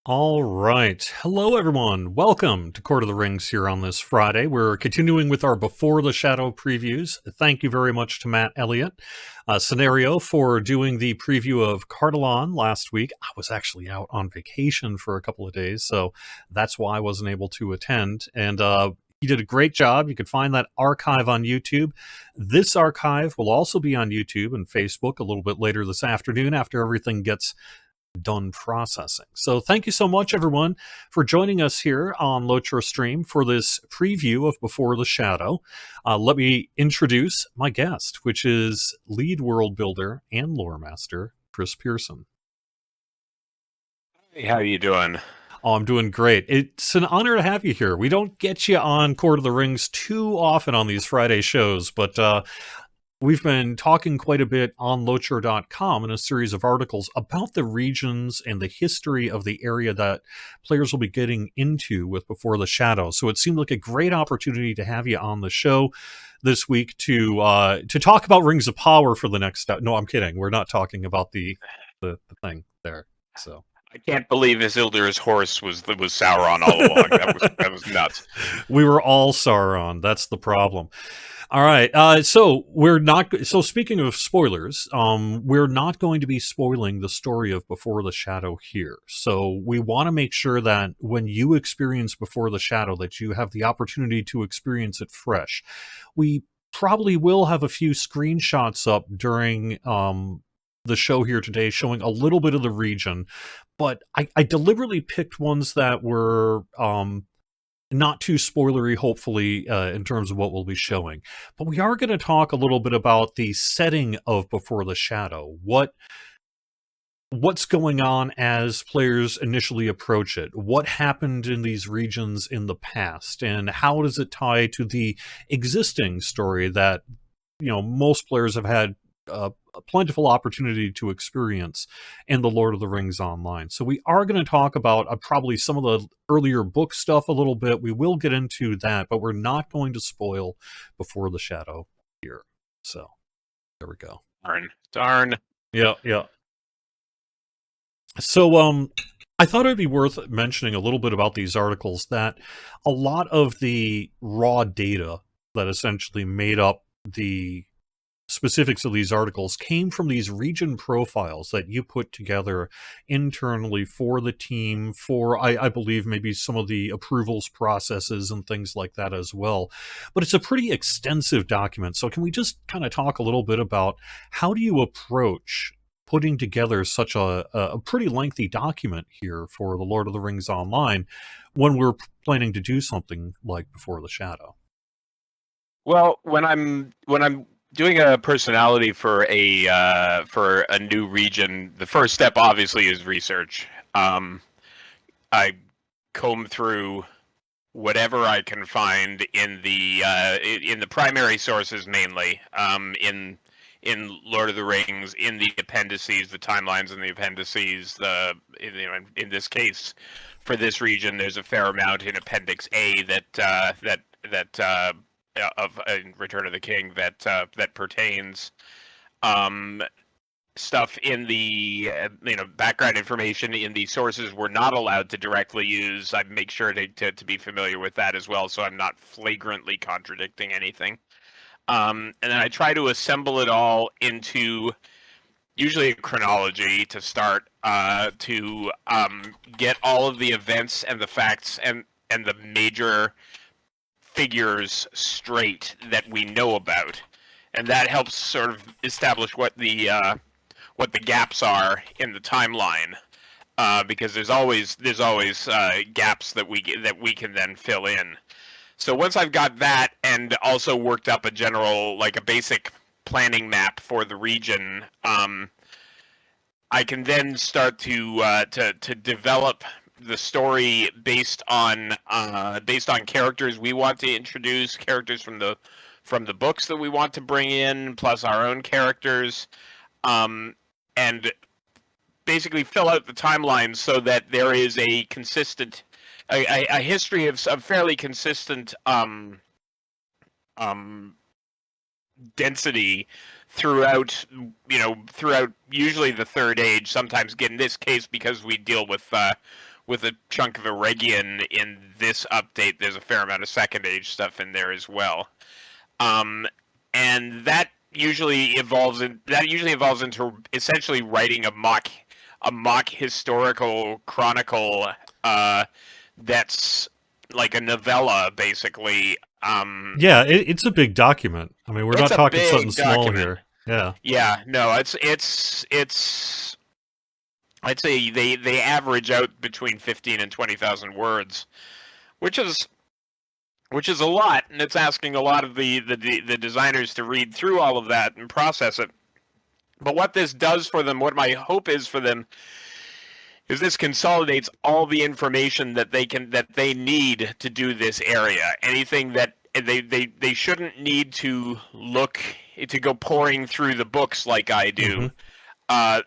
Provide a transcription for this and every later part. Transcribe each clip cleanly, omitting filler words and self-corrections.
All right. Hello, everyone. Welcome to Court of the Rings here on this Friday. We're continuing with our Before the Shadow previews. Thank you very much to Matt Elliott, Scenario, for doing the preview of Cardolan last week. I was actually out on vacation for a couple of days, so that's why I wasn't able to attend. And he did a great job. You can find that archive on YouTube. This archive will also be on YouTube and Facebook a little bit later this afternoon after everything gets done processing. So thank you so much, everyone, for joining us here on Lotra Stream for this preview of Before the Shadow. Let me introduce my guest, which is lead world builder and lore master, Chris Pierson. Hey, how you doing? Oh, I'm doing great. It's an honor to have you here. We don't get you on Court of the Rings too often on these Friday shows, but we've been talking quite a bit on Locher.com in a series of articles about the regions and the history of the area that players will be getting into with Before the Shadow. So it seemed like a great opportunity to have you on the show this week to talk about Rings of Power for the next. No, I'm kidding. We're not talking about the thing there. So. I can't believe Isildur's horse was Sauron all along. That was nuts. We were all Sauron. That's the problem. All right. So we're not. So speaking of spoilers, we're not going to be spoiling the story of Before the Shadow here. So we want to make sure that when you experience Before the Shadow, that you have the opportunity to experience it fresh. We probably will have a few screenshots up during the show here today, showing a little bit of the region, but I deliberately picked ones that were not too spoilery, hopefully, in terms of what we'll be showing. But we are going to talk a little bit about the setting of Before the Shadow. What's going on as players initially approach it? What happened in these regions in the past? And how does it tie to the existing story that, most players have had a plentiful opportunity to experience in the Lord of the Rings Online. So we are going to talk about probably some of the earlier book stuff a little bit. We will get into that, but we're not going to spoil Before the Shadow here. So there we go. Darn. Yeah. So I thought it'd be worth mentioning a little bit about these articles, that a lot of the raw data that essentially made up the specifics of these articles came from these region profiles that you put together internally for the team, for I believe maybe some of the approvals processes and things like that as well. But it's a pretty extensive document. So can we just kind of talk a little bit about how do you approach putting together such a pretty lengthy document here for the Lord of the Rings Online when we're planning to do something like Before the Shadow? Well, when I'm doing a personality for a new region, the first step obviously is research. I comb through whatever I can find in the primary sources, mainly in Lord of the Rings, in the appendices, the timelines in the appendices. In this case, for this region, there's a fair amount in Appendix A that of Return of the King that pertains. Stuff in the background information in the sources we're not allowed to directly use. I make sure to be familiar with that as well, so I'm not flagrantly contradicting anything. And then I try to assemble it all into usually a chronology to start, to get all of the events and the facts and the major figures straight that we know about, and that helps sort of establish what the gaps are in the timeline, because there's always gaps that we can then fill in. So once I've got that and also worked up a basic planning map for the region, I can then start to develop the story based on characters we want to introduce, characters from the books that we want to bring in, plus our own characters, and basically fill out the timeline so that there is a consistent, a history of fairly consistent density throughout usually the Third Age. Sometimes, in this case, because we deal with with a chunk of Eregion in this update. There's a fair amount of Second Age stuff in there as well, and that usually evolves into essentially writing a mock historical chronicle that's like a novella, basically. Yeah, it's a big document. I mean, we're It's not a talking something big small document. here. Yeah. Yeah, no, it's. I'd say they average out between 15 and 20,000 words, which is a lot, and it's asking a lot of the designers to read through all of that and process it. But what this does for them, what my hope is for them, is this consolidates all the information that they need to do this area. Anything that they shouldn't need to go pouring through the books like I do. Hmm.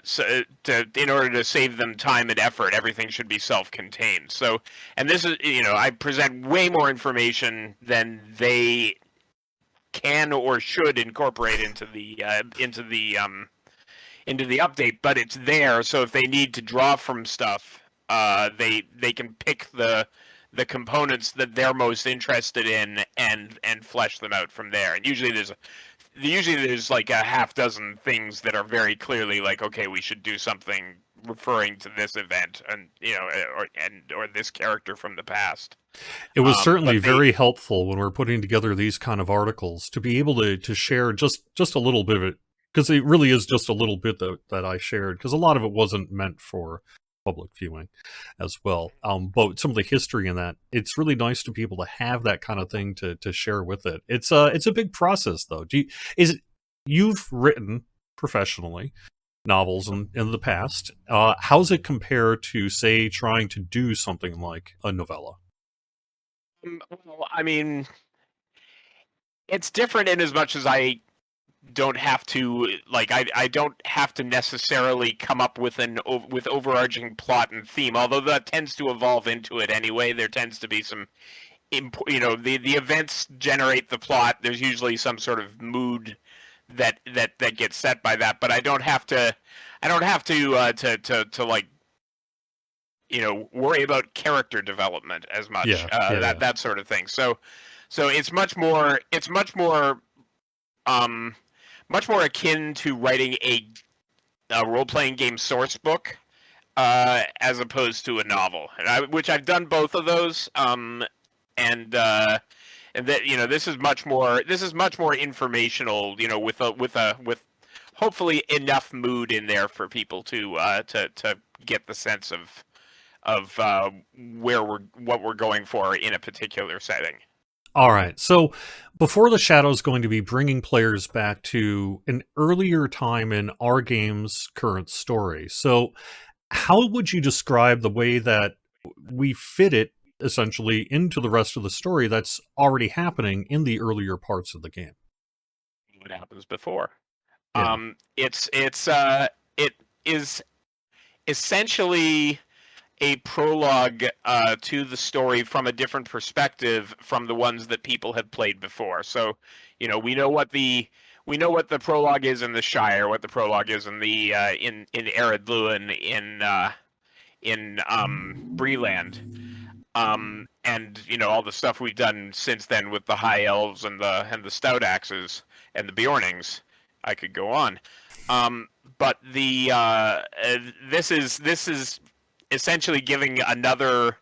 In order to save them time and effort, everything should be self-contained. So, and this is, I present way more information than they can or should incorporate into the update, but it's there. So if they need to draw from stuff, they can pick the components that they're most interested in and flesh them out from there. And usually there's like a half dozen things that are very clearly like, okay, we should do something referring to this event, and or this character from the past. It was certainly But they very helpful when we're putting together these kind of articles to be able to share just a little bit of it, because it really is just a little bit that I shared, because a lot of it wasn't meant for public viewing as well. But some of the history in that, it's really nice to be able to have that kind of thing to share with it. It's a big process though. You've written professionally novels in the past. How's it compare to, say, trying to do something like a novella? well, I mean, it's different in as much as I don't have to I don't have to necessarily come up with with overarching plot and theme, although that tends to evolve into it anyway. There tends to be some the events generate the plot. There's usually some sort of mood that gets set by that, but I don't have to like worry about character development as much, Yeah, yeah, yeah. that sort of thing. So it's um much more akin to writing a role-playing game source book, as opposed to a novel, which I've done both of those. And that this is much more informational. With hopefully enough mood in there for people to get the sense of what we're going for in a particular setting. All right. So Before the Shadow is going to be bringing players back to an earlier time in our game's current story. So how would you describe the way that we fit it essentially into the rest of the story that's already happening in the earlier parts of the game? What happens before? Yeah. It is essentially a prologue to the story from a different perspective from the ones that people have played before. So, we know what the prologue is in the Shire, what the prologue is in the in Ered Luin, in Breland, and all the stuff we've done since then with the High Elves and the Stout Axes and the Bjornings. I could go on, but this is essentially giving another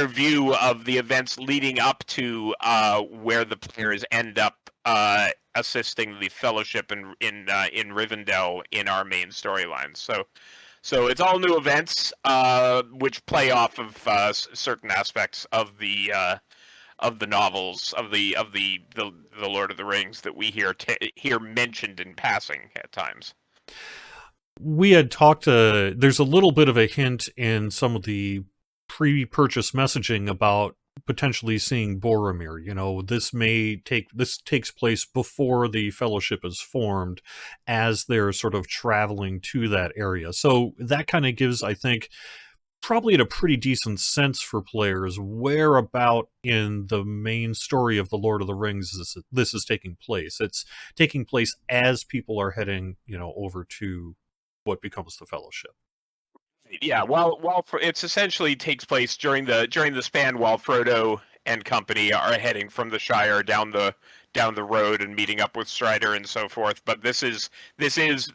view of the events leading up to where the players end up assisting the Fellowship in Rivendell in our main storyline. So it's all new events, which play off of certain aspects of the novels of the Lord of the Rings that we hear mentioned in passing at times. We had talked, there's a little bit of a hint in some of the pre-purchase messaging about potentially seeing Boromir. This takes place before the Fellowship is formed, as they're sort of traveling to that area. So that kind of gives, I think, probably at a pretty decent sense for players where about in the main story of the Lord of the Rings this is taking place. It's taking place as people are heading, over to what becomes the Fellowship. Yeah, it's essentially takes place during the span while Frodo and company are heading from the Shire down the road and meeting up with Strider and so forth. But this is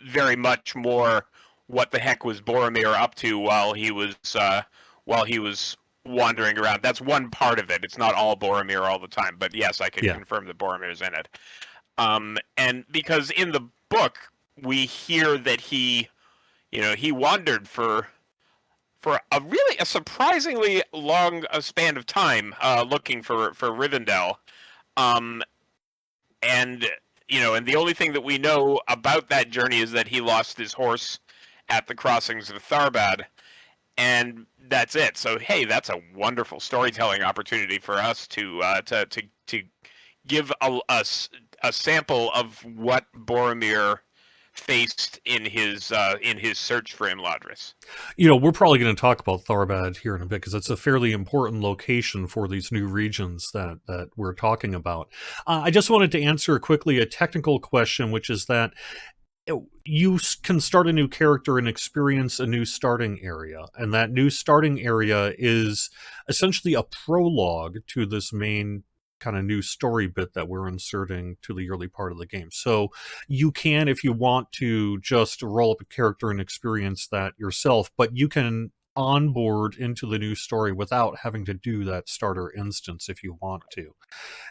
very much more what the heck was Boromir up to while he was wandering around. That's one part of it. It's not all Boromir all the time, but yes, I can Yeah. confirm that Boromir's in it. And because in the book we hear that he wandered for a surprisingly long span of time looking for Rivendell. Um, and and the only thing that we know about that journey is that he lost his horse at the crossings of Tharbad, and that's it. So hey, that's a wonderful storytelling opportunity for us to give a sample of what Boromir faced in his search for Imladris. We're probably going to talk about Tharbad here in a bit because it's a fairly important location for these new regions that we're talking about. I just wanted to answer quickly a technical question, which is that you can start a new character and experience a new starting area, and that new starting area is essentially a prologue to this main kind of new story bit that we're inserting to the early part of the game. So you can, if you want to, just roll up a character and experience that yourself, but you can onboard into the new story without having to do that starter instance if you want to.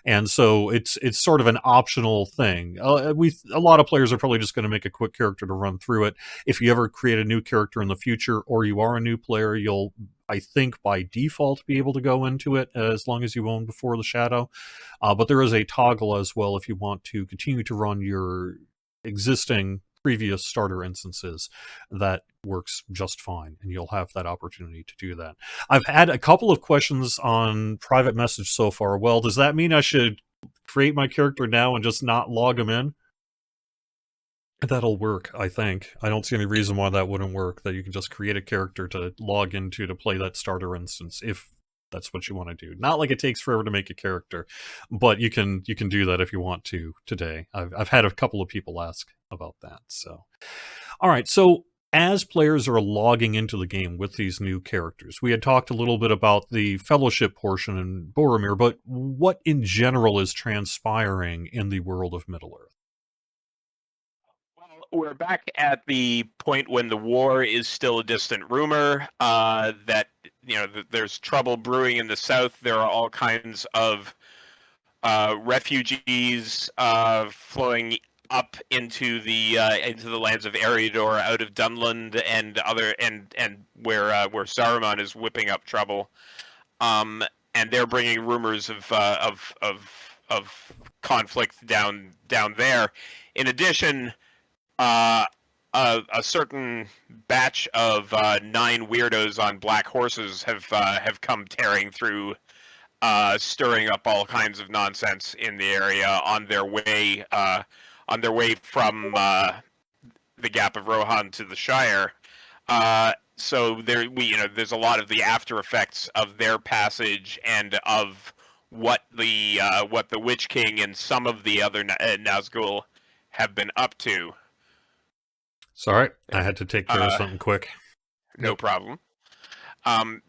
And so it's sort of an optional thing. A lot of players are probably just going to make a quick character to run through it. If you ever create a new character in the future, or you are a new player, you'll, I think, by default be able to go into it as long as you own Before the Shadow. But there is a toggle as well if you want to continue to run your existing previous starter instances. That works just fine, and you'll have that opportunity to do that. I've had a couple of questions on private message so far. Well, does that mean I should create my character now and just not log him in? That'll work, I think. I don't see any reason why that wouldn't work, that you can just create a character to log into to play that starter instance if that's what you want to do. Not like it takes forever to make a character, but you can do that if you want to today. I've had a couple of people ask about that. So, all right. So as players are logging into the game with these new characters, we had talked a little bit about the fellowship portion in Boromir, but what in general is transpiring in the world of Middle-earth? We're back at the point when the war is still a distant rumor, that there's trouble brewing in the south. There are all kinds of refugees flowing up into the lands of Eriador, out of Dunland and other and where Saruman is whipping up trouble, and they're bringing rumors of conflict down there. In addition, a certain batch of 9 weirdos on black horses have come tearing through, stirring up all kinds of nonsense in the area on their way from the Gap of Rohan to the Shire. So there's a lot of the after effects of their passage and of what the Witch King and some of the other Nazgul have been up to. Sorry, I had to take care of something quick. No problem. So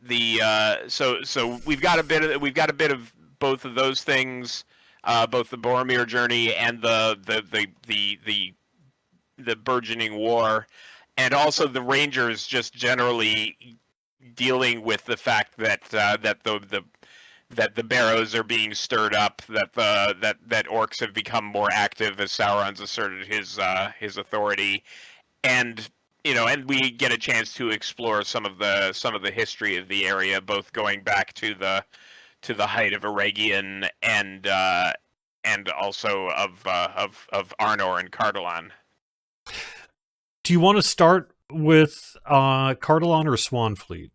we've got a bit of both of those things, both the Boromir journey and the burgeoning war, and also the Rangers just generally dealing with the fact that the Barrows are being stirred up, that orcs have become more active as Sauron's asserted his authority, and we get a chance to explore some of the history of the area, both going back to the height of Eregion and also of Arnor and Cardolan. Do you want to start with Cardolan or Swanfleet?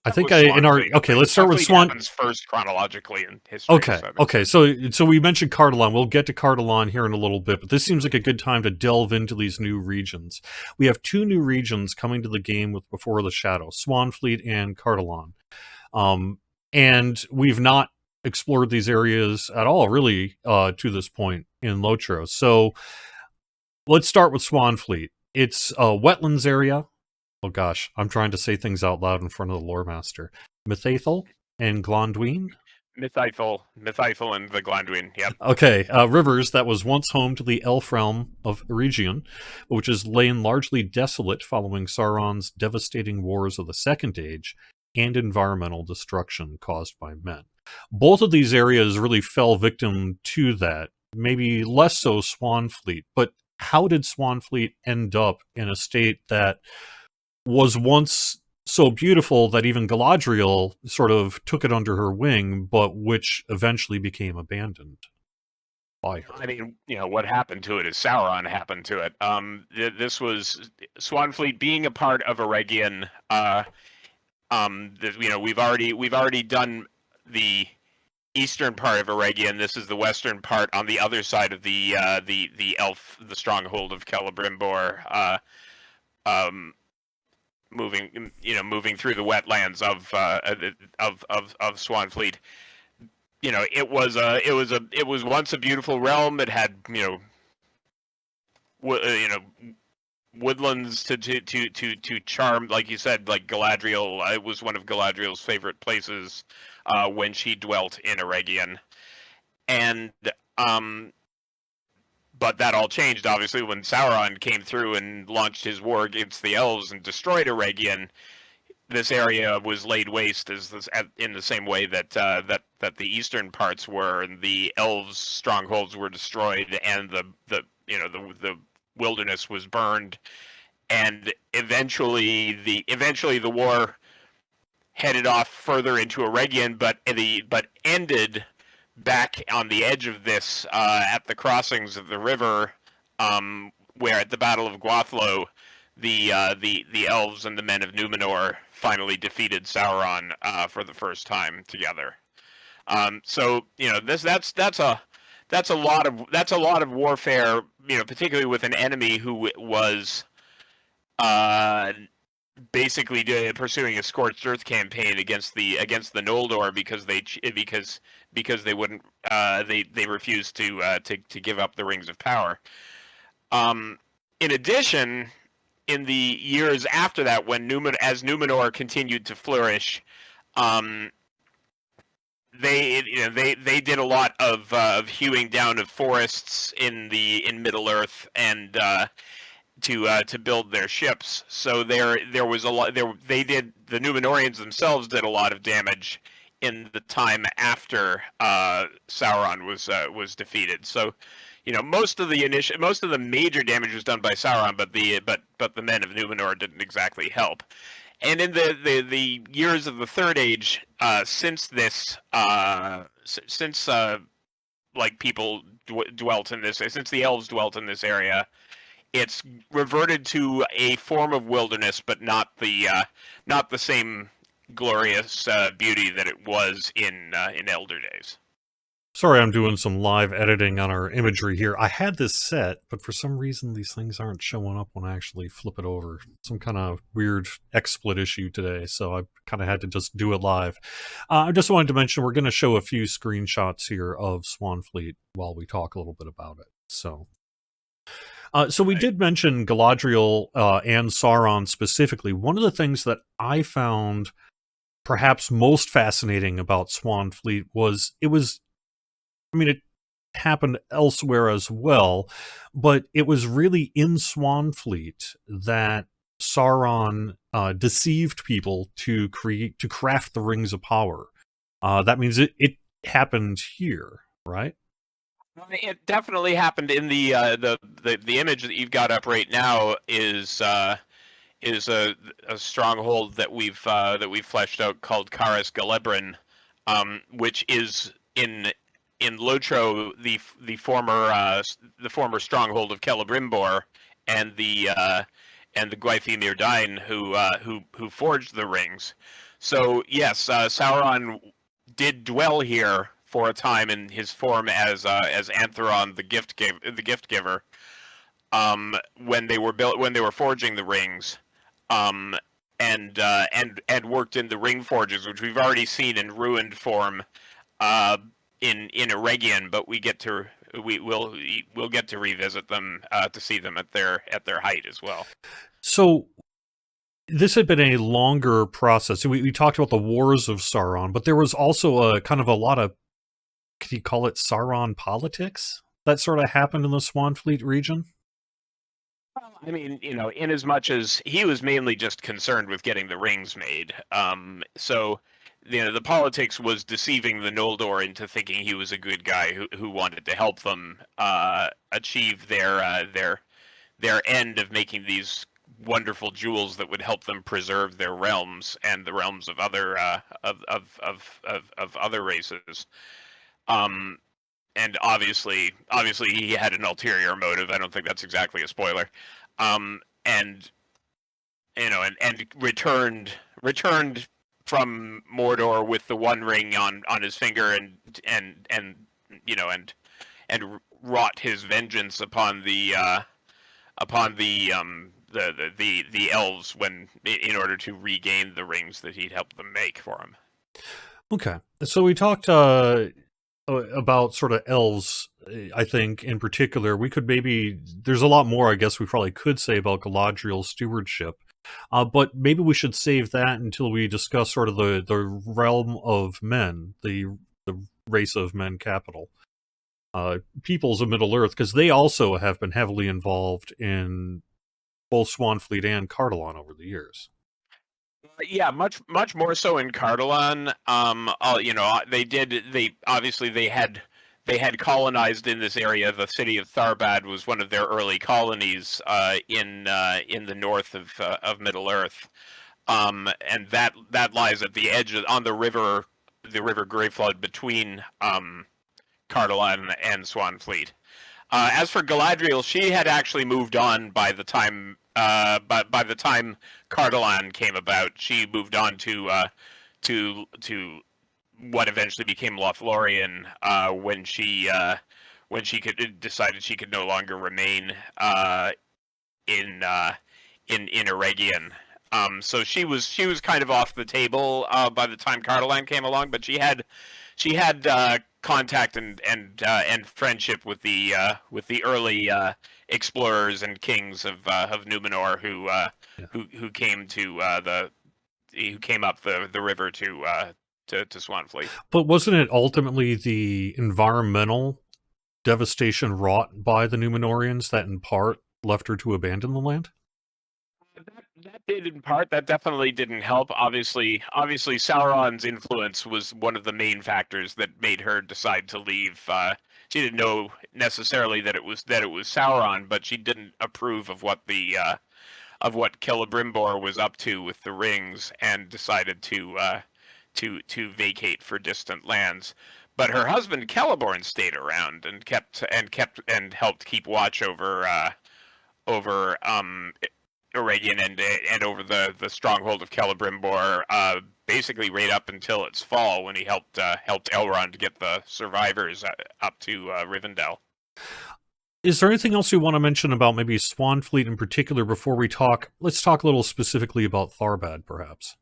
I think let's start with Swan. Happens first chronologically in history. Okay. So we mentioned Cardolan. We'll get to Cardolan here in a little bit, but this seems like a good time to delve into these new regions. We have 2 new regions coming to the game with Before the Shadow: Swanfleet and Cardolan. And we've not explored these areas at all, really, to this point in Lotro. So let's start with Swanfleet. It's a wetlands area. Oh gosh, I'm trying to say things out loud in front of the lore master. Mithathel and Glondween. Mythithel, and the Glanduin. Yep. Okay, rivers that was once home to the elf realm of Eregion, which has lain largely desolate following Sauron's devastating wars of the Second Age and environmental destruction caused by men. Both of these areas really fell victim to that. Maybe less so Swanfleet, but how did Swanfleet end up in a state that was once so beautiful that even Galadriel sort of took it under her wing, but which eventually became abandoned by her? I mean, what happened to it is Sauron happened to it. This was Swanfleet being a part of Eregion. We've already done the eastern part of Eregion. This is the western part on the other side of the stronghold of Celebrimbor. Moving through the wetlands of Swanfleet. It was once a beautiful realm. It had woodlands to charm, like you said, like Galadriel. It was one of Galadriel's favorite places when she dwelt in Eregion, and but that all changed obviously when Sauron came through and launched his war against the elves and destroyed Eregion. This area was laid waste in the same way that the eastern parts were, and the elves' strongholds were destroyed, and the wilderness was burned, and eventually the war headed off further into Eregion, but ended back on the edge of this at the crossings of the river, where at the Battle of Gwathlo, the elves and the men of Numenor finally defeated Sauron for the first time together. So that's a lot of warfare, particularly with an enemy who was basically pursuing a scorched earth campaign against the Noldor because they wouldn't they refused to give up the Rings of Power. In addition, in the years after that, when Numenor continued to flourish, they did a lot of hewing down of forests in Middle Earth and to build their ships. So there was a lot. The Numenorians themselves did a lot of damage in the time after Sauron was defeated. So, most of the major damage was done by Sauron, but the men of Numenor didn't exactly help. And in the years of the Third Age, since people dwelt in this, since the elves dwelt in this area, it's reverted to a form of wilderness, but not the same glorious beauty that it was in Elder Days. Sorry, I'm doing some live editing on our imagery here. I had this set, but for some reason these things aren't showing up when I actually flip it over. Some kind of weird XSplit issue today, so I kind of had to just do it live. I just wanted to mention we're going to show a few screenshots here of Swanfleet while we talk a little bit about it. So we did mention Galadriel and Sauron specifically. One of the things that I found perhaps most fascinating about Swanfleet was it happened elsewhere as well, but it was really in Swanfleet that Sauron deceived people to craft the Rings of Power. That means it happened here, right? It definitely happened in the image that you've got up right now is a stronghold that we've fleshed out called Caras Galebrin, which is in Lotro, the former stronghold of Celebrimbor, and the Gwaithemir Dain who forged the rings. So yes, Sauron did dwell here for a time in his form as Antheron, the gift giver, when they were forging the rings, and worked in the ring forges, which we've already seen in ruined form in Eregion, but we'll get to revisit them to see them at their height as well. So this had been a longer process. We talked about the wars of Sauron, but there was also a kind of a lot of, could you call it Sauron politics that sort of happened in the Swanfleet region? I mean, in as much as he was mainly just concerned with getting the rings made, so the politics was deceiving the Noldor into thinking he was a good guy who wanted to help them achieve their end of making these wonderful jewels that would help them preserve their realms and the realms of other of other races. Um, and obviously he had an ulterior motive. I don't think that's exactly a spoiler. And and returned from Mordor with the One Ring on his finger, and and wrought his vengeance upon the elves when in order to regain the rings that he'd helped them make for him. Okay, so we talked about sort of elves. I think in particular, we could maybe. There's a lot more. I guess we probably could say about Galadriel's stewardship, but maybe we should save that until we discuss sort of the realm of men, the race of men capital. Peoples of Middle Earth, because they also have been heavily involved in both Swanfleet and Cardolan over the years. Yeah, much more so in Cardolan. They colonized in this area. The city of Tharbad was one of their early colonies in the north of Middle Earth, and that lies at the edge on the river Greyflood between Cardolan and Swanfleet. As for Galadriel, she had actually moved on by the time by the time Cardolan came about. She moved on to what eventually became Lothlorien when she decided she could no longer remain in Eregion. So she was kind of off the table by the time Cardolan came along, but she had contact and friendship with the early explorers and kings of Numenor Yeah. who came who came up the river to Swanfleet. But wasn't it ultimately the environmental devastation wrought by the Númenóreans that in part left her to abandon the land? That did in part. That definitely didn't help. Obviously, Sauron's influence was one of the main factors that made her decide to leave. She didn't know necessarily that it was Sauron, but she didn't approve of what Celebrimbor was up to with the rings, and decided to vacate for distant lands. But her husband Celeborn stayed around and kept helped keep watch over Eregion and over the stronghold of Celebrimbor, basically right up until its fall, when he helped Elrond get the survivors up to Rivendell. Is there anything else you want to mention about maybe Swanfleet in particular before we talk? Let's talk a little specifically about Tharbad, perhaps.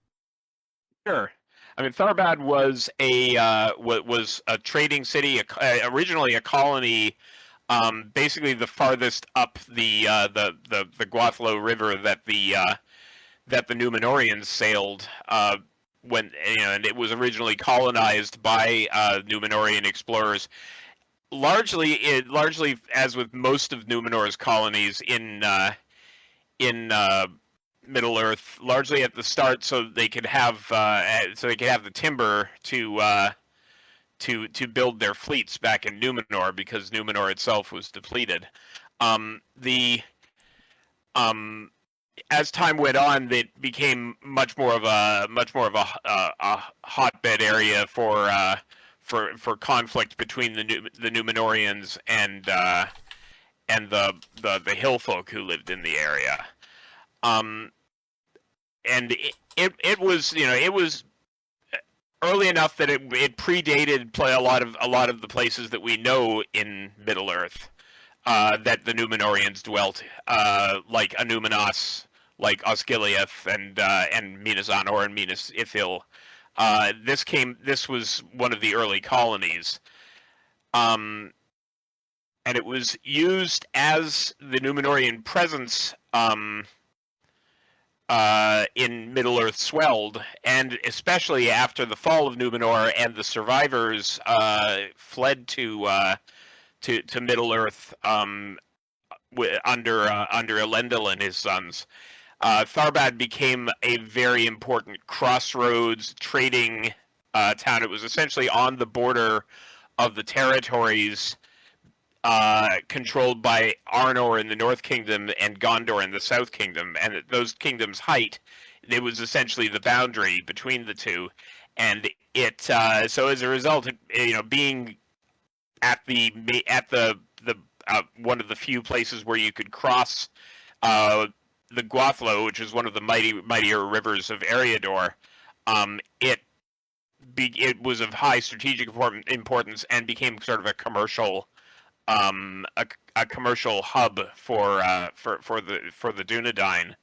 Sure. I mean, Tharbad was a trading city, originally a colony, basically the farthest up the Guathlo River that the Númenóreans sailed when and it was originally colonized by Númenórean explorers. Largely as with most of Númenor's colonies in Middle Earth, largely at the start, so they could have the timber to build their fleets back in Númenor, because Númenor itself was depleted. The As time went on, it became much more of a hotbed area for conflict between the Númenóreans and the hill folk who lived in the area. And it was early enough that it predated a lot of the places that we know in Middle Earth that the Númenóreans dwelt, like Anúminas, like Osgiliath, and Minas Anor and Minas Ithil. This was one of the early colonies, and it was used as the Númenórean presence in Middle Earth swelled, and especially after the fall of Numenor and the survivors fled to Middle Earth under Elendil and his sons. Tharbad became a very important crossroads trading town. It was essentially on the border of the territories controlled by Arnor in the North Kingdom and Gondor in the South Kingdom, and at those kingdoms' height, it was essentially the boundary between the two, and it so as a result, being at the one of the few places where you could cross the Guathlo, which is one of the mightier rivers of Eriador, it was of high strategic importance and became sort of a commercial commercial hub for the Dunedain.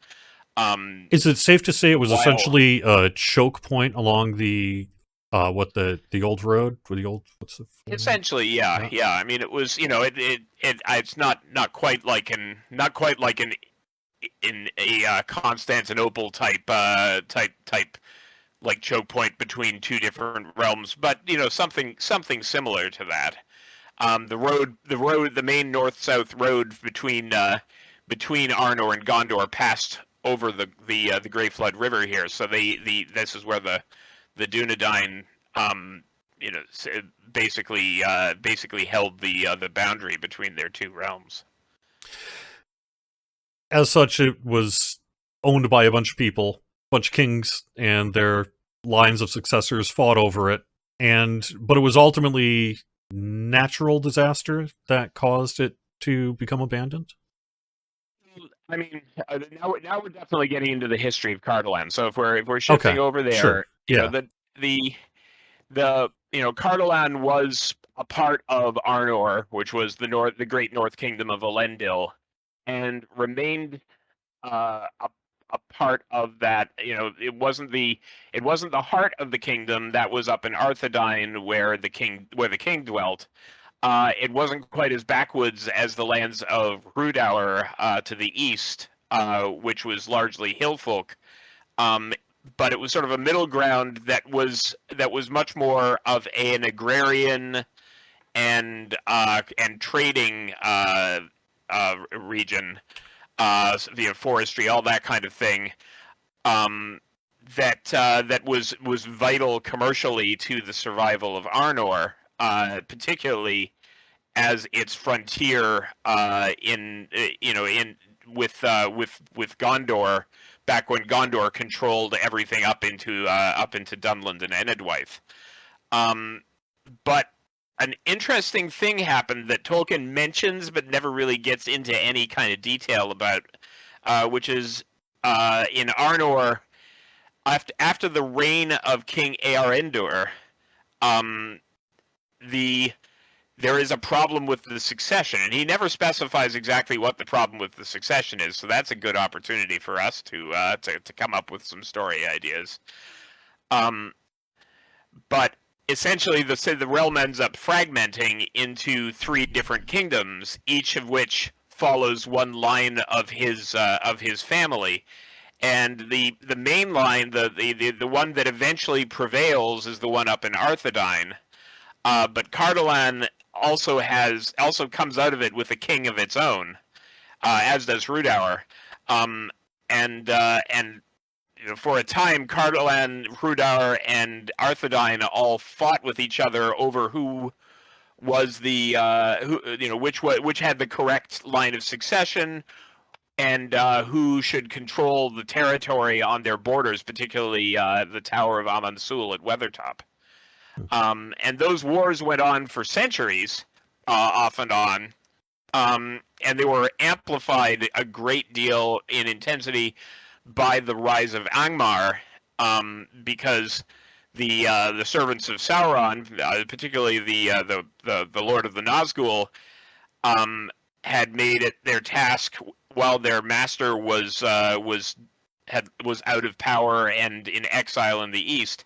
Is it safe to say it was While essentially a choke point along the old road, or the old essentially, yeah. I mean, it was it's not quite like in a Constantinople type like choke point between two different realms, but something similar to that. The main north-south road between Arnor and Gondor passed over the Grey Flood River here. So this is where the Dunedain basically held the boundary between their two realms. As such, it was owned by a bunch of people, a bunch of kings, and their lines of successors fought over it. But it was ultimately natural disaster that caused it to become abandoned. I mean, now we're definitely getting into the history of Cardolan. So if we're shifting over there, sure. Yeah. Cardolan was a part of Arnor, which was the great North Kingdom of Elendil, and remained a part of that. It wasn't the heart of the kingdom that was up in Arthedain where the king dwelt. It wasn't quite as backwoods as the lands of Rhudaur to the east, which was largely hillfolk. But it was sort of a middle ground that was much more of an agrarian and trading region, via forestry, all that kind of thing. That was vital commercially to the survival of Arnor, particularly as its frontier with Gondor, back when Gondor controlled everything up into Dunland and Enedwaith. But an interesting thing happened that Tolkien mentions but never really gets into any kind of detail about, which is in Arnor, after the reign of King Eärendil, there is a problem with the succession, and he never specifies exactly what the problem with the succession is. So that's a good opportunity for us to come up with some story ideas. But essentially, the realm ends up fragmenting into three different kingdoms, each of which follows one line of his family. And the main line, the one that eventually prevails, is the one up in Arthedain. But Cardolan also comes out of it with a king of its own, as does Rhudaur. For a time, Cardolan, Rhudaur, and Arthedain all fought with each other over who was which had the correct line of succession, and who should control the territory on their borders, particularly the Tower of Amansul at Weathertop. And those wars went on for centuries, off and on, and they were amplified a great deal in intensity by the rise of Angmar, because the servants of Sauron, particularly the Lord of the Nazgul, had made it their task, while their master was out of power and in exile in the east,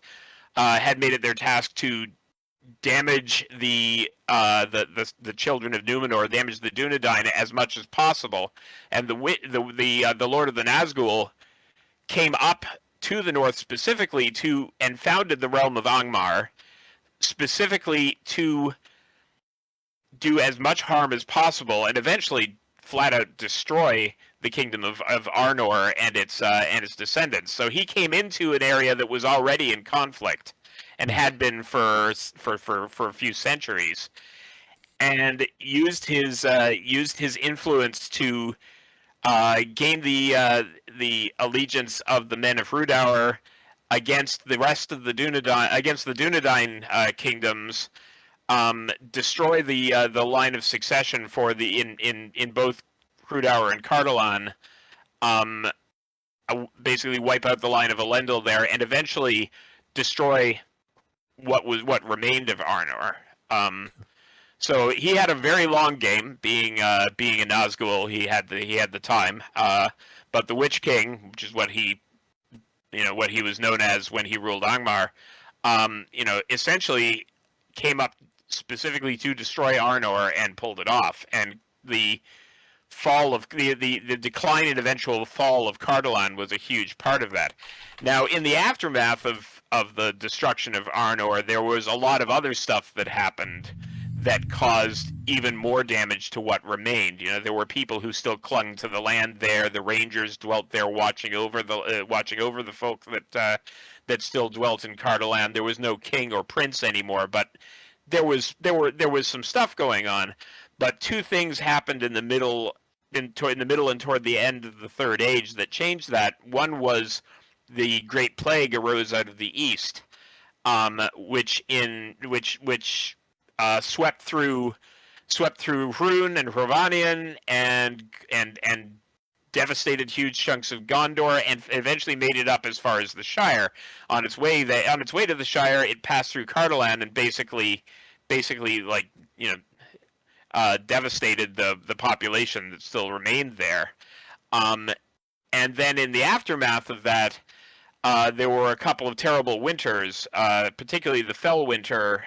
had made it their task to damage the children of Numenor, damage the Dunedain as much as possible. And the Lord of the Nazgul came up to the north specifically to and founded the realm of Angmar, specifically to do as much harm as possible and eventually flat out destroy the kingdom of Arnor and its descendants. So he came into an area that was already in conflict and had been for a few centuries, and used his influence to gain the allegiance of the men of Rhudaur against the rest of the Dunedain, against the Dunedain kingdoms, destroy the line of succession for the in both Rhudaur and Cardolan, um, basically wipe out the line of Elendil there, and eventually destroy what remained of Arnor. So he had a very long game, being a Nazgul. He had the time, but the Witch King, which is what he was known as when he ruled Angmar, essentially came up specifically to destroy Arnor and pulled it off. And the fall of the decline and eventual fall of Cardolan was a huge part of that. Now, in the aftermath of the destruction of Arnor, there was a lot of other stuff that happened that caused even more damage to what remained. There were people who still clung to the land there. The Rangers dwelt there, watching over the folk that still dwelt in Cardolan. There was no king or prince anymore, but there was some stuff going on. But two things happened in the middle and toward the end of the Third Age that changed that. One was the Great Plague arose out of the east, which swept through Hrun and Hrvanion and devastated huge chunks of Gondor, and eventually made it up as far as the Shire. On its way to the Shire, it passed through Cardolan and basically devastated the population that still remained there. And then in the aftermath of that, there were a couple of terrible winters, particularly the Fell Winter,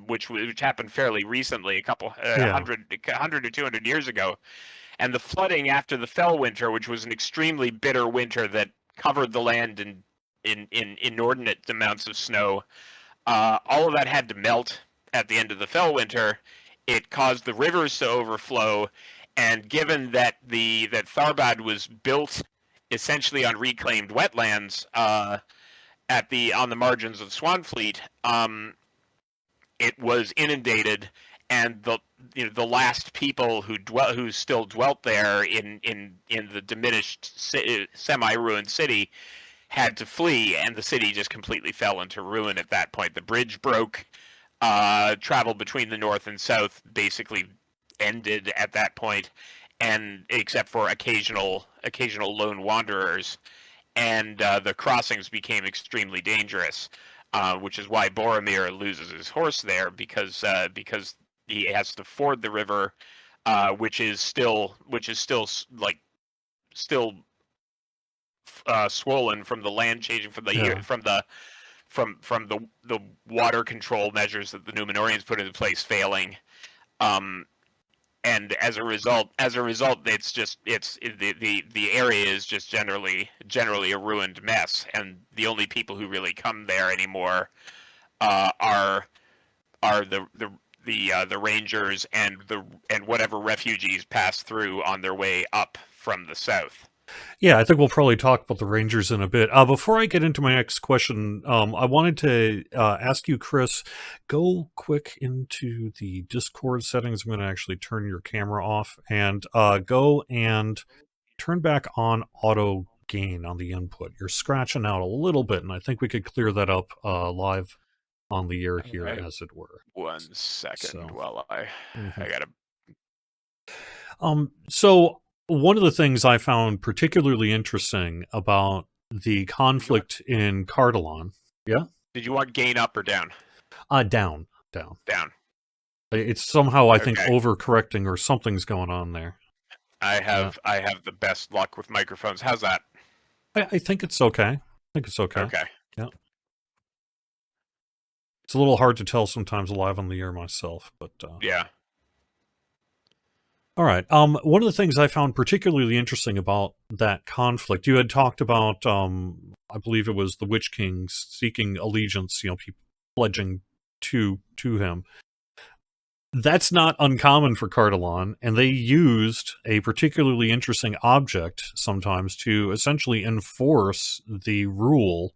which happened fairly recently, a couple 100 or 200 years ago, and the flooding after the Fell Winter, which was an extremely bitter winter that covered the land in inordinate amounts of snow. All of that had to melt at the end of the Fell Winter. It caused the rivers to overflow, and given that that Tharbad was built essentially on reclaimed wetlands on the margins of Swanfleet, it was inundated, and the last people who still dwelt there in the diminished semi-ruined city had to flee, and the city just completely fell into ruin at that point. The bridge broke. Travel between the north and south basically ended at that point, and except for occasional lone wanderers, and the crossings became extremely dangerous, which is why Boromir loses his horse there, because he has to ford the river, which is still swollen from the land changing from the water control measures that the Númenóreans put into place failing, and as a result, the area is just generally a ruined mess, and the only people who really come there anymore are the Rangers and whatever refugees pass through on their way up from the south. Yeah, I think we'll probably talk about the Rangers in a bit. Before I get into my next question, I wanted to ask you, Chris, go quick into the Discord settings. I'm going to actually turn your camera off, and go and turn back on auto gain on the input. You're scratching out a little bit, and I think we could clear that up live on the air here, as it were. 1 second while I gotta. So one of the things I found particularly interesting about the conflict in Cardolan. Yeah? Did you want gain up or down? Down. Down. It's somehow, I think, overcorrecting, or something's going on there. I have the best luck with microphones. How's that? I think it's okay. Okay. Yeah. It's a little hard to tell sometimes live on the air myself, but yeah. All right. One of the things I found particularly interesting about that conflict, you had talked about, I believe it was the Witch Kings seeking allegiance, people pledging to him. That's not uncommon for Cardolan, and they used a particularly interesting object sometimes to essentially enforce the rule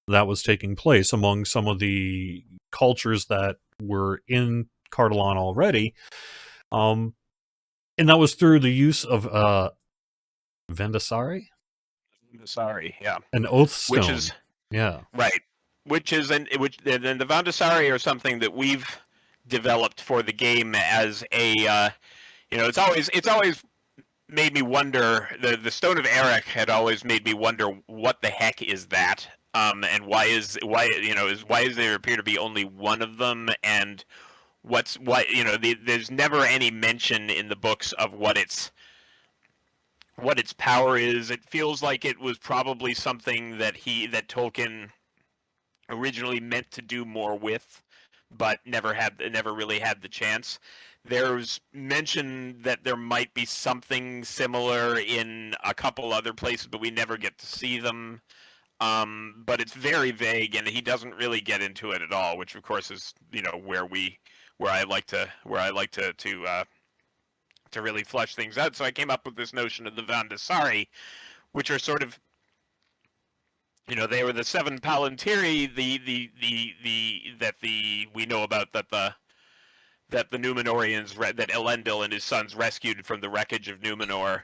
that was taking place among some of the cultures that were in Cardolan already. And that was through the use of Vendasari? Sorry, yeah. An oath Which stone. is Yeah. right. Which is and the Vandasari are something that we've developed for the game as a it's always made me wonder. The Stone of Eric had always made me wonder what the heck is that, and why is there appear to be only one of them, and there's never any mention in the books of what its power is. It feels like it was probably something that Tolkien originally meant to do more with, but never really had the chance. There's mention that there might be something similar in a couple other places, but we never get to see them. But it's very vague, and he doesn't really get into it at all, which of course is where I like to really flesh things out. So I came up with this notion of the Vandasari, which are sort of, they were the seven Palantiri, we know about that the Númenóreans, that Elendil and his sons rescued from the wreckage of Númenor.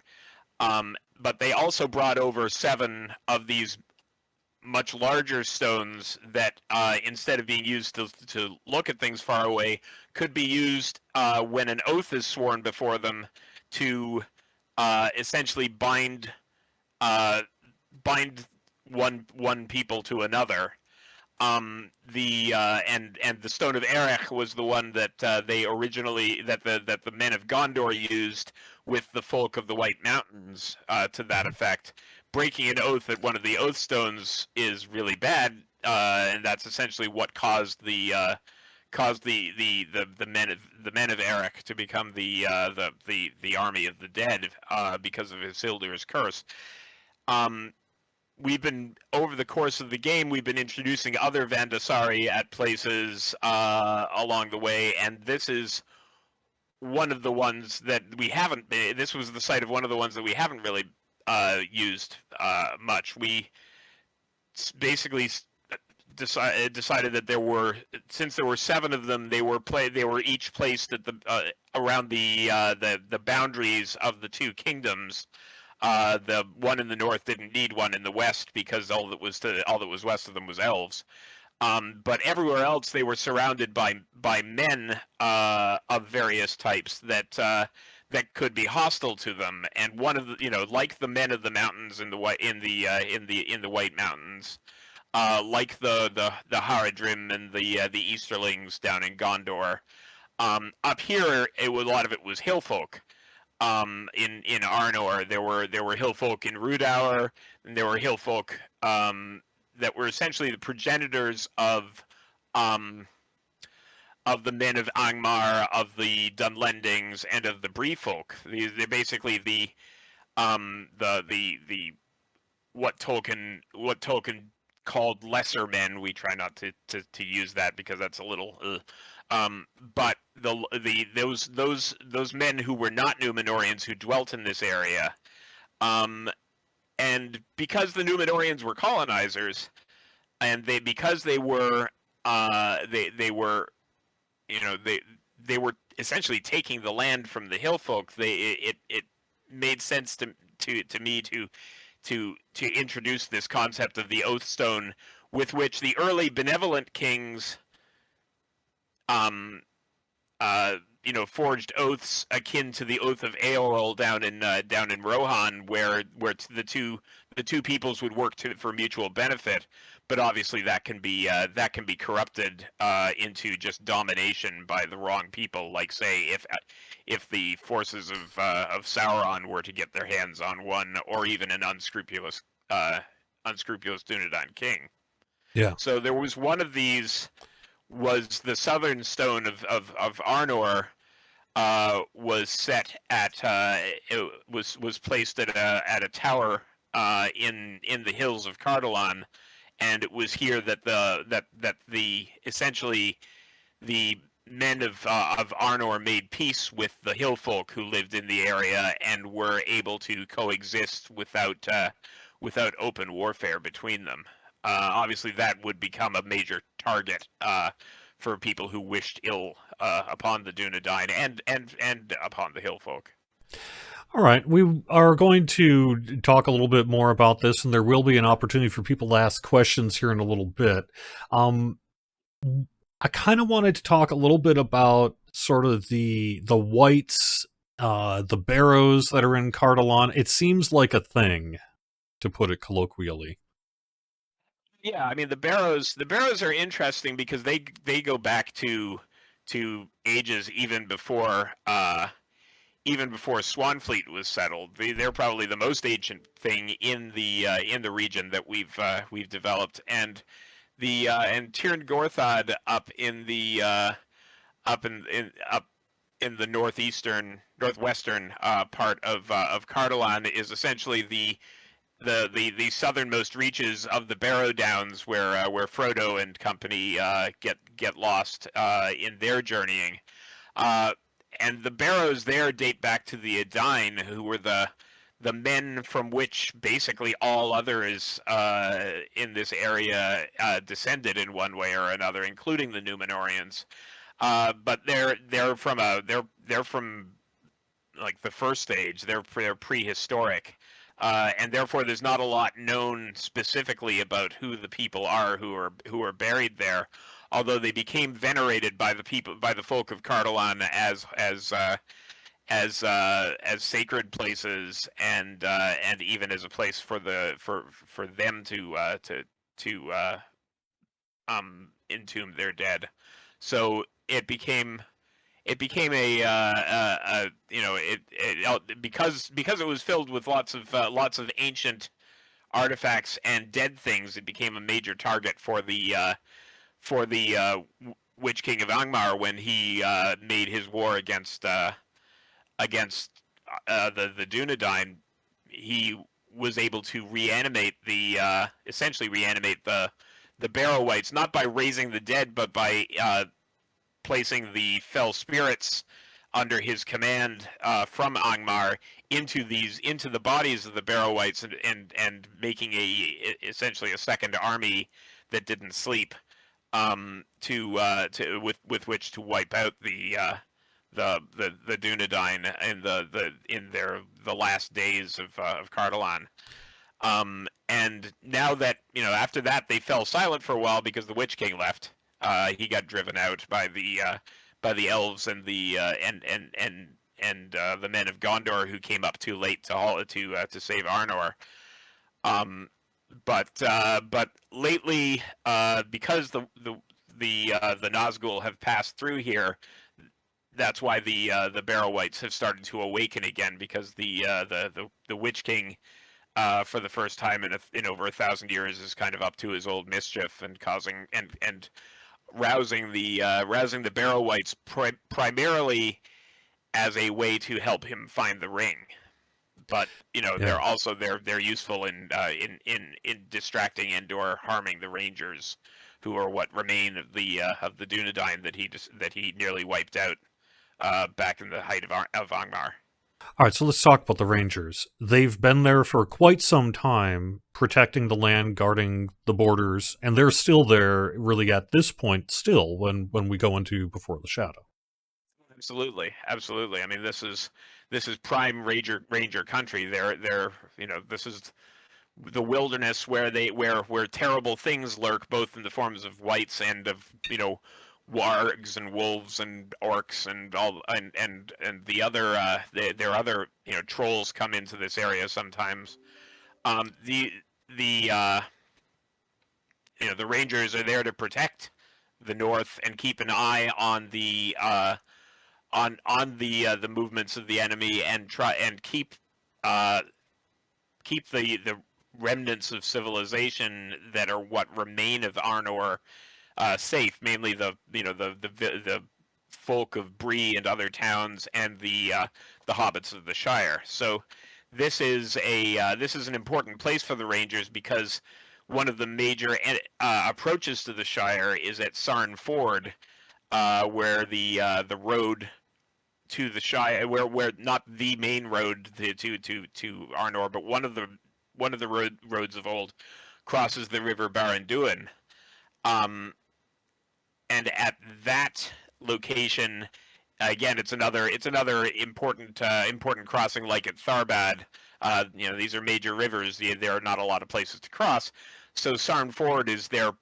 But they also brought over 7 of these much larger stones that, instead of being used to look at things far away, could be used when an oath is sworn before them to essentially bind one people to another. The Stone of Erech was the one that they originally that the men of Gondor used with the folk of the White Mountains, to that effect. Breaking an oath at one of the oath stones is really bad, and that's essentially what caused the men of Erech to become the army of the dead, because of Isildur's curse. We've been, over the course of the game, we've been introducing other Vandasari at places along the way, and this is one of the ones that we haven't. This was the site of one of the ones that we haven't really used much. We basically decided that since there were 7 of them, they were each placed at around the boundaries of the 2 kingdoms. The one in the north didn't need one in the west because all that was west of them was elves. But everywhere else, they were surrounded by men of various types that could be hostile to them. And one of the, like the men of the mountains in the White Mountains, like the Haradrim and the Easterlings down in Gondor. Up here, a lot of it was hillfolk. In Arnor, there were hillfolk in Rudour, and there were hillfolk that were essentially the progenitors of the men of Angmar, of the Dunlendings, and of the Bree folk. They're basically the what Tolkien called lesser men. We try not to use that because that's a little. But those men who were not Númenóreans who dwelt in this area, and because the Númenóreans were colonizers, and because they were they were essentially taking the land from the hillfolk, it made sense to me to introduce this concept of the oath stone, with which the early benevolent kings forged oaths akin to the oath of Eorl down in Rohan, where the two peoples would work for mutual benefit. But obviously that can be corrupted into just domination by the wrong people. Like, say, if the forces of Sauron were to get their hands on one, or even an unscrupulous Dunedain king. Yeah. So there was one of these, was the southern stone of Arnor, was set at it was placed at a tower in the hills of Cardolan, and it was here that the essentially the men of Arnor made peace with the hill folk who lived in the area and were able to coexist without open warfare between them. Obviously, that would become a major target for people who wished ill upon the Dunedain and upon the hill folk. All right, we are going to talk a little bit more about this, and there will be an opportunity for people to ask questions here in a little bit. Um, I kind of wanted to talk a little bit about sort of the whites, the Barrows that are in Cardolan. It seems like a thing, to put it colloquially. Yeah, I mean the Barrows are interesting because they go back to ages even before Swanfleet was settled. They're probably the most ancient thing in the region that we've developed, and Tirn Gorthad up in the northwestern part of Cardolan is essentially the southernmost reaches of the Barrow Downs, where Frodo and company get lost in their journeying. Uh, and the Barrows there date back to the Edain, who were the men from which basically all others in this area descended in one way or another, including the Númenóreans. But they're from like the first age. They're prehistoric, and therefore there's not a lot known specifically about who the people are who are buried there. Although they became venerated by the folk of Cardolan as sacred places, and even as a place for them to entomb their dead. So it became a because it was filled with lots of ancient artifacts and dead things. It became a major target for the Witch King of Angmar when he made his war against the Dunedain. He was able to essentially reanimate the Barrow Wights, not by raising the dead, but by placing the fell spirits under his command from Angmar into the bodies of the Barrow Wights, and making essentially a second army that didn't sleep, with which to wipe out the Dunedain in the last days of Cardolan. And now that after that they fell silent for a while because the Witch King left. He got driven out by the elves and the men of Gondor, who came up too late to save Arnor. But lately, because the Nazgul have passed through here, that's why the Barrow Wights have started to awaken again, because the Witch King, for the first time in over 1,000 years, is kind of up to his old mischief and causing and rousing the Barrow Wights primarily as a way to help him find the ring. But they're useful in distracting and/or harming the Rangers, who are what remain of the Dunedain that he nearly wiped out back in the height of Angmar. All right, so let's talk about the Rangers. They've been there for quite some time, protecting the land, guarding the borders, and they're still there, really, at this point, still, when we go into Before the Shadow. Absolutely. I mean, this is prime ranger country. This is the wilderness where terrible things lurk, both in the forms of wights and of wargs and wolves and orcs and all and the other their other trolls come into this area sometimes. The the Rangers are there to protect the north and keep an eye on the the movements of the enemy, and try and keep the remnants of civilization that are what remain of Arnor safe, mainly the folk of Bree and other towns and the hobbits of the Shire. So this is an important place for the Rangers because one of the major approaches to the Shire is at Sarn Ford, where the road to the Shire, where not the main road to Arnor, but one of the roads of old crosses the river Barrenduin. Um, and at that location, again, it's another important crossing, like at Tharbad. These are major rivers. There are not a lot of places to cross. So Sarn Ford is their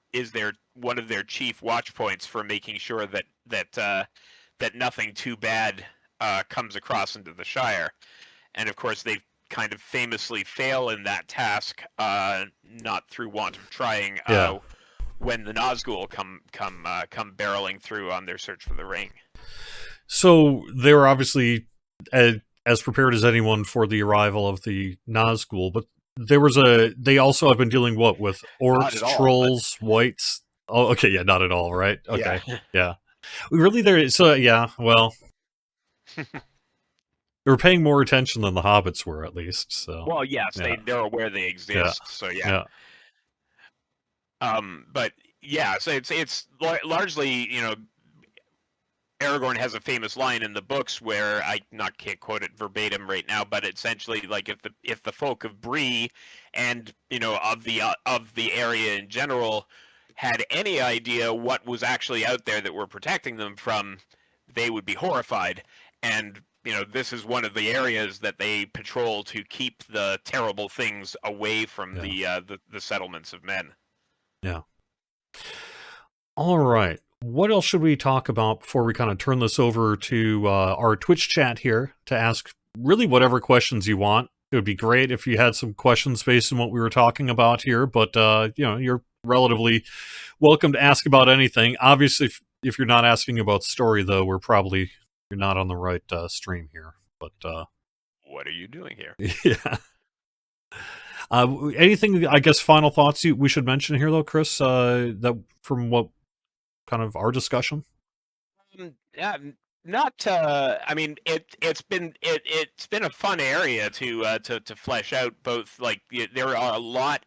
one of their chief watch points for making sure that nothing too bad comes across into the Shire. And of course, they kind of famously fail in that task, not through want of trying. Yeah. When the Nazgul come barreling through on their search for the ring. So they were obviously as prepared as anyone for the arrival of the Nazgul, but they also have been dealing with orcs, All, trolls, whites. Oh, okay, yeah, not at all, right? Okay, yeah. yeah. Really, well, they were paying more attention than the hobbits were, at least. So, Well, yes, yeah, they're aware they exist. yeah, So yeah. yeah. But yeah, so it's largely, Aragorn has a famous line in the books where can't quote it verbatim right now, but essentially, like, if the folk of Bree and of the area in general had any idea what was actually out there that we're protecting them from, they would be horrified. And this is one of the areas that they patrol to keep the terrible things away from the settlements of men. Yeah. All right. What else should we talk about before we kind of turn this over to our Twitch chat here to ask really whatever questions you want? It would be great if you had some questions based on what we were talking about here, but you're relatively welcome to ask about anything. Obviously, if you're not asking about story, though, you're not on the right stream here. But what are you doing here? Yeah. Anything, I guess, final thoughts we should mention here, though, Chris, that from what kind of our discussion? Yeah, not. I mean, it's been a fun area to flesh out. Both, like, there are a lot.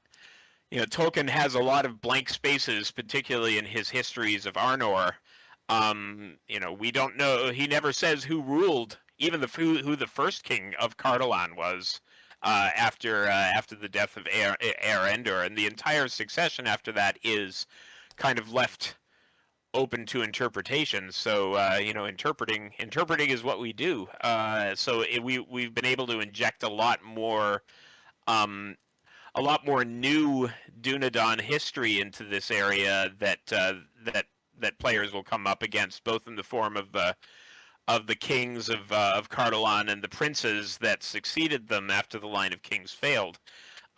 Tolkien has a lot of blank spaces, particularly in his histories of Arnor. We don't know. He never says who ruled, even who the first king of Cardolan was. After the death of Eärendil, and the entire succession after that is kind of left open to interpretation. So interpreting is what we do. We've been able to inject a lot more new Dunedain history into this area that players will come up against, both in the form of the kings of Cardolan and the princes that succeeded them after the line of kings failed.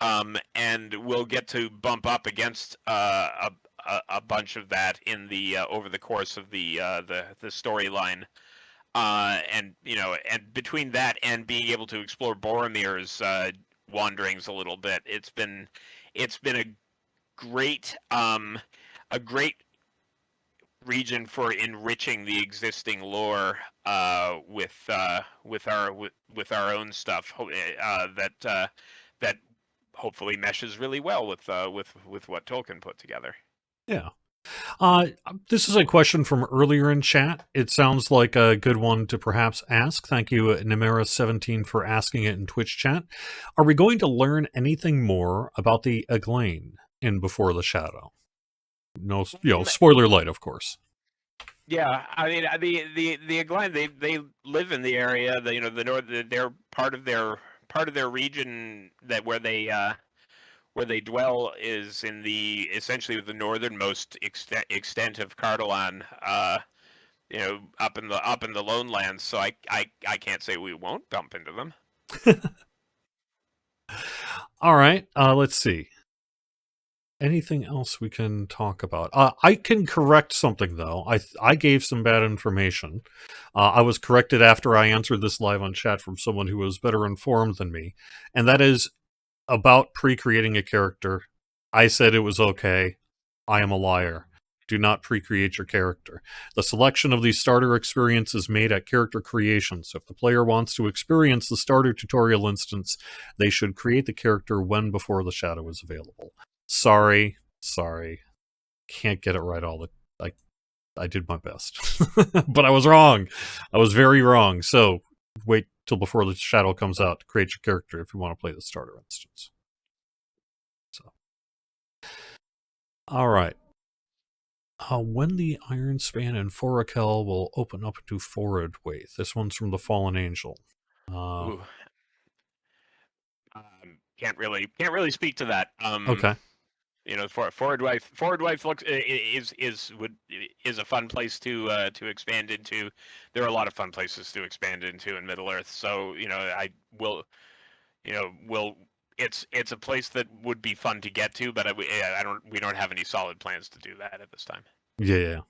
And we'll get to bump up against a bunch of that in the over the course of the storyline. And between that and being able to explore Boromir's wanderings a little bit, it's been a great region for enriching the existing lore with our own stuff that hopefully meshes really well with what Tolkien put together. Yeah. This is a question from earlier in chat. It sounds like a good one to perhaps ask. Thank you, Nemera17, for asking it in Twitch chat. Are we going to learn anything more about the Eglain in Before the Shadow? No, spoiler light, of course. Yeah, I mean, the Eglain, they live in the area. The north. They're part of their region where they dwell is in essentially the northernmost extent of Cardolan. Up in the lone lands. So I can't say we won't bump into them. All right. Let's see. Anything else we can talk about? I can correct something, though. I gave some bad information. I was corrected after I answered this live on chat from someone who was better informed than me, and that is about pre-creating a character. I said it was okay. I am a liar. Do not pre-create your character. The selection of the starter experience is made at character creation, so if the player wants to experience the starter tutorial instance, they should create the character when before the shadow is available. Sorry. Can't get it right all the I did my best. But I was wrong. I was very wrong. So wait till before the shadow comes out to create your character if you want to play the starter instance. So, all right. When the Iron Span and Forakel will open up into Forward Waith. This one's from the Fallen Angel. Ooh. Can't really speak to that. Okay. You know, Forward Wife looks is a fun place to expand into. There are a lot of fun places to expand into in Middle Earth. So it's a place that would be fun to get to, but we don't have any solid plans to do that at this time. Yeah.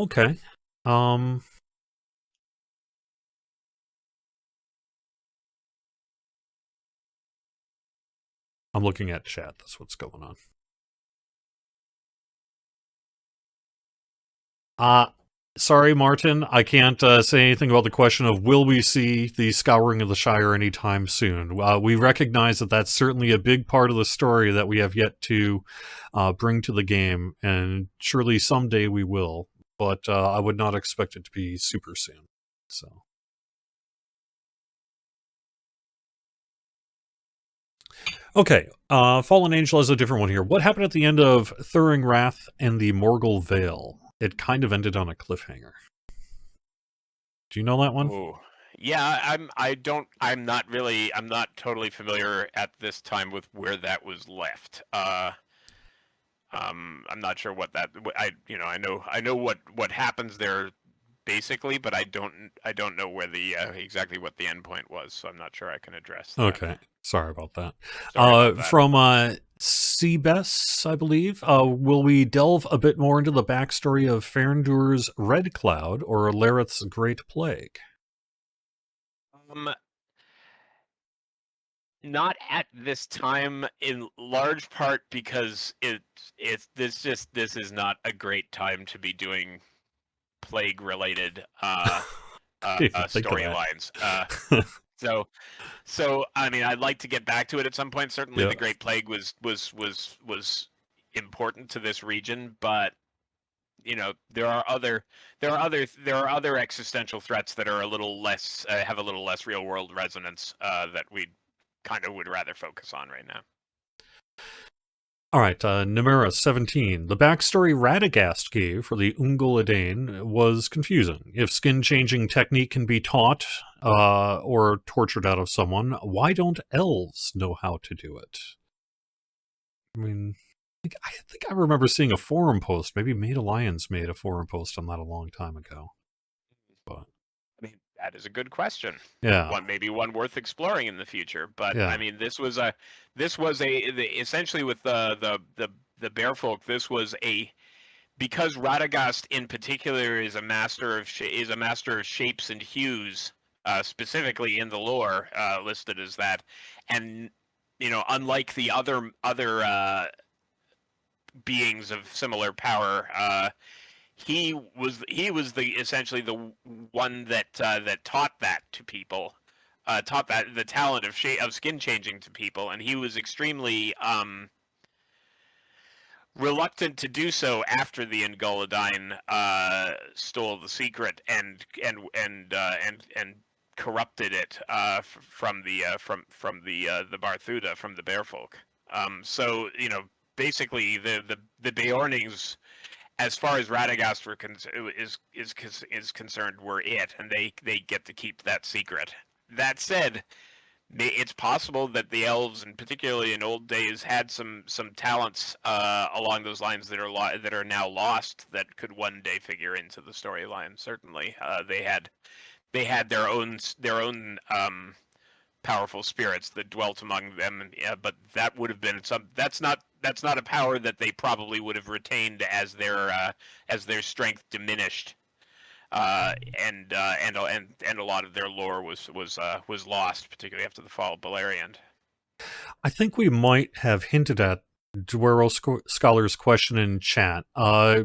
Okay. I'm looking at chat. That's what's going on. Sorry, Martin. I can't say anything about the question of will we see the Scouring of the Shire anytime soon. We recognize that that's certainly a big part of the story that we have yet to bring to the game, and surely someday we will. But I would not expect it to be super soon. So. Okay, Fallen Angel has a different one here. What happened at the end of Thuring Wrath and the Morgul Vale? It kind of ended on a cliffhanger. Do you know that one? Oh, yeah. I'm not totally familiar at this time with where that was left. I'm not sure what that. I know what happens there basically, but I don't know where the exactly what the endpoint was, so I'm not sure I can address that. Okay, sorry about that. From Seabess, I believe, will we delve a bit more into the backstory of Ferndur's Red Cloud or Lareth's Great Plague? Not at this time, in large part because this is not a great time to be doing plague related storylines. So I mean, I'd like to get back to it at some point. Certainly, the Great Plague was important to this region, but there are other existential threats that are a little less have a little less real world resonance that we kind of would rather focus on right now. All right, Nemera 17. The backstory Radagast gave for the Ungol Edain was confusing. If skin-changing technique can be taught or tortured out of someone, why don't elves know how to do it? I mean, I think I remember seeing a forum post. Maybe Made Alliance made a forum post on that a long time ago. But I mean, that is a good question. Yeah. Maybe one worth exploring in the future. But I mean, this was essentially with the Bearfolk. This was because Radagast in particular is a master of shapes and hues, specifically in the lore listed as that, and unlike the other beings of similar power, he was essentially the one that taught that to people, taught that the talent of skin changing to people, and he was extremely reluctant to do so after the Ungolidain stole the secret and corrupted it from the Barthuda, from the Bearfolk. So basically the Beornings, as far as Radagast is concerned, were it, and they get to keep that secret. That said, it's possible that the elves, and particularly in old days, had some talents along those lines that are now lost, that could one day figure into the storyline. Certainly, they had their own powerful spirits that dwelt among them, but that would have been that's not a power that they probably would have retained as their strength diminished, and a lot of their lore was lost, particularly after the fall of Beleriand. I think we might have hinted at Duero Scholar's question in chat,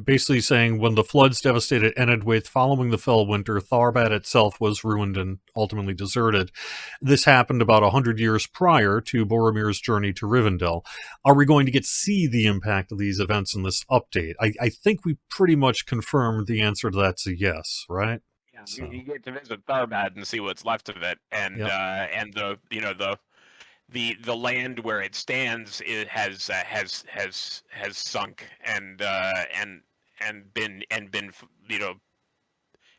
basically saying when the floods devastated Enedwaith following the fell winter, Tharbad itself was ruined and ultimately deserted. This happened about 100 years prior to Boromir's journey to Rivendell. Are we going to get to see the impact of these events in this update? I think we pretty much confirmed the answer to that's a yes, right? Yeah, you So, get to visit Tharbad and see what's left of it, yep. and the land where it stands has sunk and been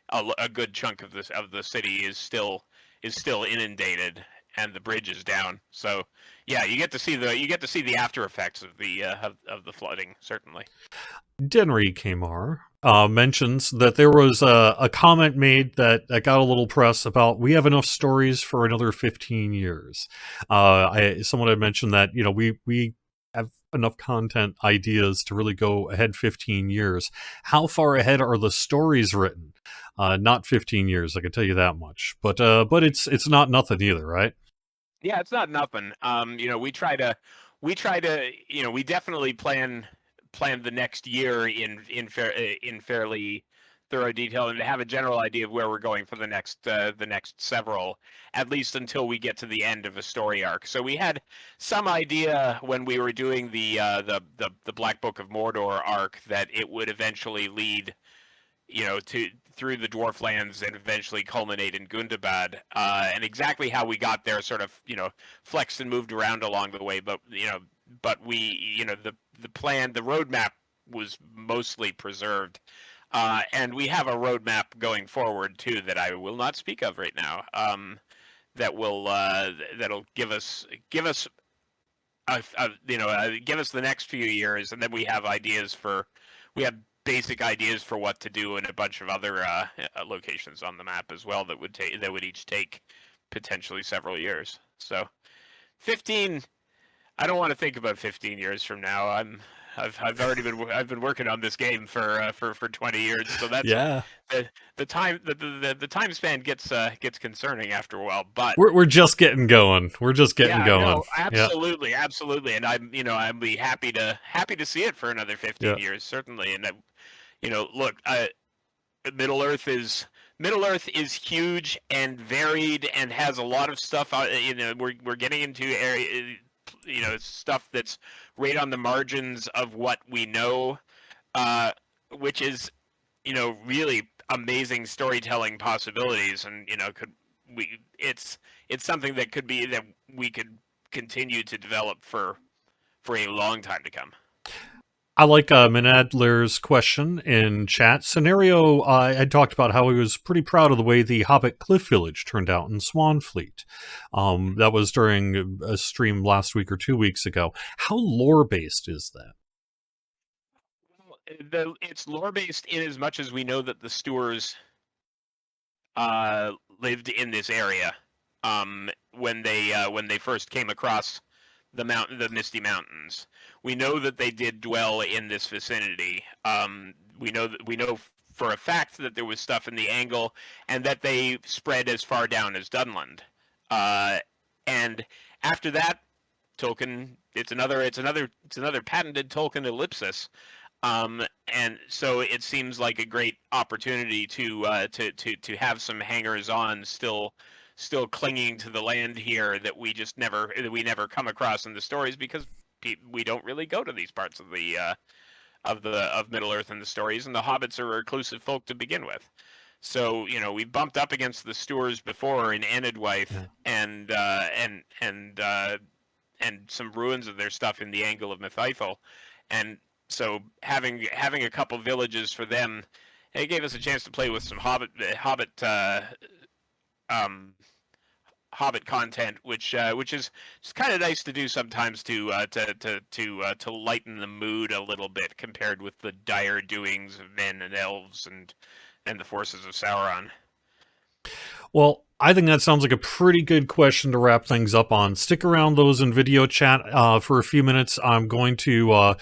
a good chunk of the city is still inundated and the bridge is down. So yeah, you get to see the after effects of the flooding, certainly. Denry Kamar mentions that there was a comment made that got a little press about we have enough stories for another 15 years. Someone had mentioned that we have enough content ideas to really go ahead 15 years. How far ahead are the stories written? Not 15 years, I can tell you that much. But it's not nothing either, right? Yeah, it's not nothing. We definitely plan the next year in fairly thorough detail, and to have a general idea of where we're going for the next several, at least until we get to the end of a story arc. So we had some idea when we were doing the Black Book of Mordor arc that it would eventually lead to through the dwarf lands and eventually culminate in Gundabad. And exactly how we got there sort of flexed and moved around along the way, but we the plan, the roadmap was mostly preserved. And we have a roadmap going forward too that I will not speak of right now. That'll give us give us the next few years, and then we have basic ideas for what to do in a bunch of other locations on the map as well that would each take potentially several years. So 15, I don't want to think about 15 years from now. I've been working on this game for 20 years, so that's Yeah. the time span gets concerning after a while. But We're just getting going. We're just getting yeah, going. no, Yeah. absolutely, absolutely, and I'd be happy to see it for another 15 Yeah. years, certainly. And look, Middle Earth is Middle Earth is huge and varied and has a lot of stuff. We're getting into area, stuff that's right on the margins of what we know, which is really amazing storytelling possibilities, and could we it's something that we could continue to develop for a long time to come. I like Minadler's question in chat. Scenario, had talked about how he was pretty proud of the way the Hobbit Cliff Village turned out in Swanfleet. That was during a stream last week or 2 weeks ago. How lore-based is that? It's lore based in as much as we know that the Stewards lived in this area when they first came across the Misty Mountains. We know that they did dwell in this vicinity. We know for a fact that there was stuff in the Angle, and that they spread as far down as Dunland. And after that, Tolkien, it's another patented Tolkien ellipsis. And so it seems like a great opportunity to have some hangers on still clinging to the land here that we never come across in the stories, because we don't really go to these parts of Middle Earth in the stories, and the hobbits are reclusive folk to begin with. So we bumped up against the Stewards before in Enedwaith, and some ruins of their stuff in the Angle of Mythyful, and so having a couple villages for them, it gave us a chance to play with some Hobbit content, which is just kind of nice to do sometimes to lighten the mood a little bit compared with the dire doings of men and elves and the forces of Sauron. Well, I think that sounds like a pretty good question to wrap things up on. Stick around those in video chat for a few minutes. I'm going to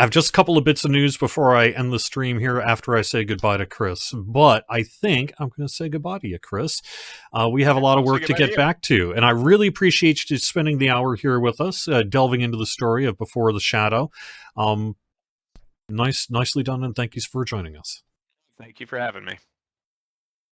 I have just a couple of bits of news before I end the stream here after I say goodbye to Chris. But I think I'm going to say goodbye to you, Chris. We have a lot of work to get back to. And I really appreciate you spending the hour here with us, delving into the story of Before the Shadow. Nicely done, and thank you for joining us. Thank you for having me.